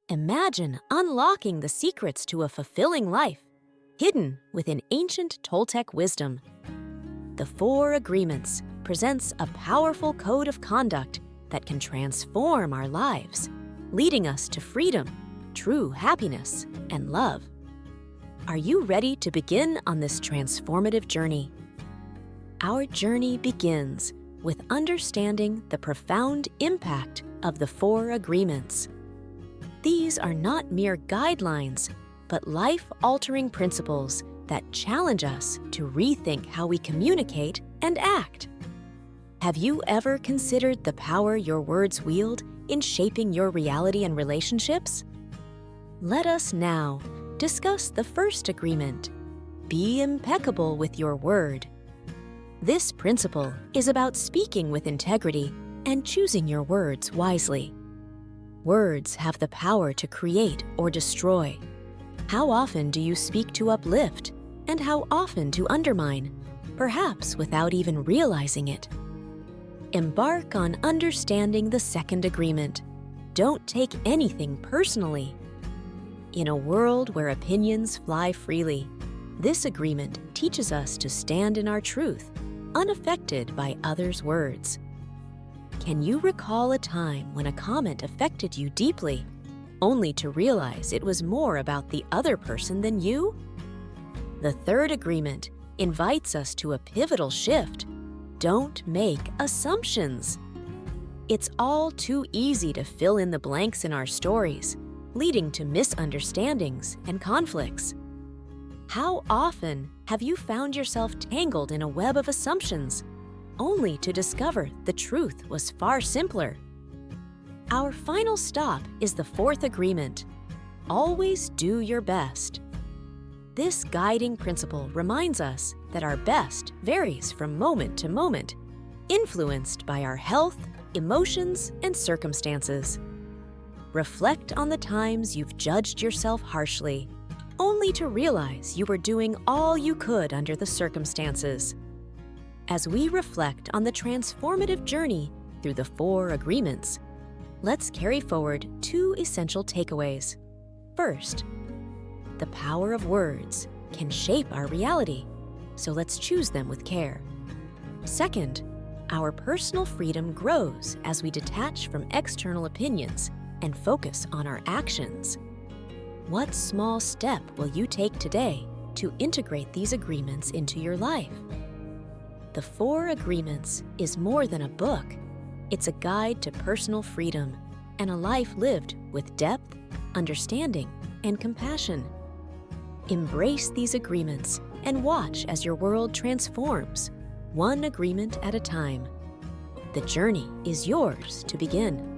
Imagine unlocking the secrets to a fulfilling life, hidden within ancient Toltec wisdom. The Four Agreements presents a powerful code of conduct that can transform our lives, leading us to freedom, true happiness, and love. Are you ready to begin on this transformative journey? Our journey begins with understanding the profound impact of the Four Agreements. These are not mere guidelines, but life-altering principles that challenge us to rethink how we communicate and act. Have you ever considered the power your words wield in shaping your reality and relationships? Let us now discuss the first agreement: be impeccable with your word. This principle is about speaking with integrity and choosing your words wisely. Words have the power to create or destroy. How often do you speak to uplift, and how often to undermine, perhaps without even realizing it? Embark on understanding the second agreement. Don't take anything personally. In a world where opinions fly freely, this agreement teaches us to stand in our truth, unaffected by others' words. Can you recall a time when a comment affected you deeply, only to realize it was more about the other person than you? The third agreement invites us to a pivotal shift. Don't make assumptions. It's all too easy to fill in the blanks in our stories, leading to misunderstandings and conflicts. How often have you found yourself tangled in a web of assumptions, only to discover the truth was far simpler? Our final stop is the fourth agreement: always do your best. This guiding principle reminds us that our best varies from moment to moment, influenced by our health, emotions, and circumstances. Reflect on the times you've judged yourself harshly, only to realize you were doing all you could under the circumstances. As we reflect on the transformative journey through the Four Agreements, let's carry forward two essential takeaways. First, the power of words can shape our reality, so let's choose them with care. Second, our personal freedom grows as we detach from external opinions and focus on our actions. What small step will you take today to integrate these agreements into your life? The Four Agreements is more than a book. It's a guide to personal freedom and a life lived with depth, understanding, and compassion. Embrace these agreements and watch as your world transforms, one agreement at a time. The journey is yours to begin.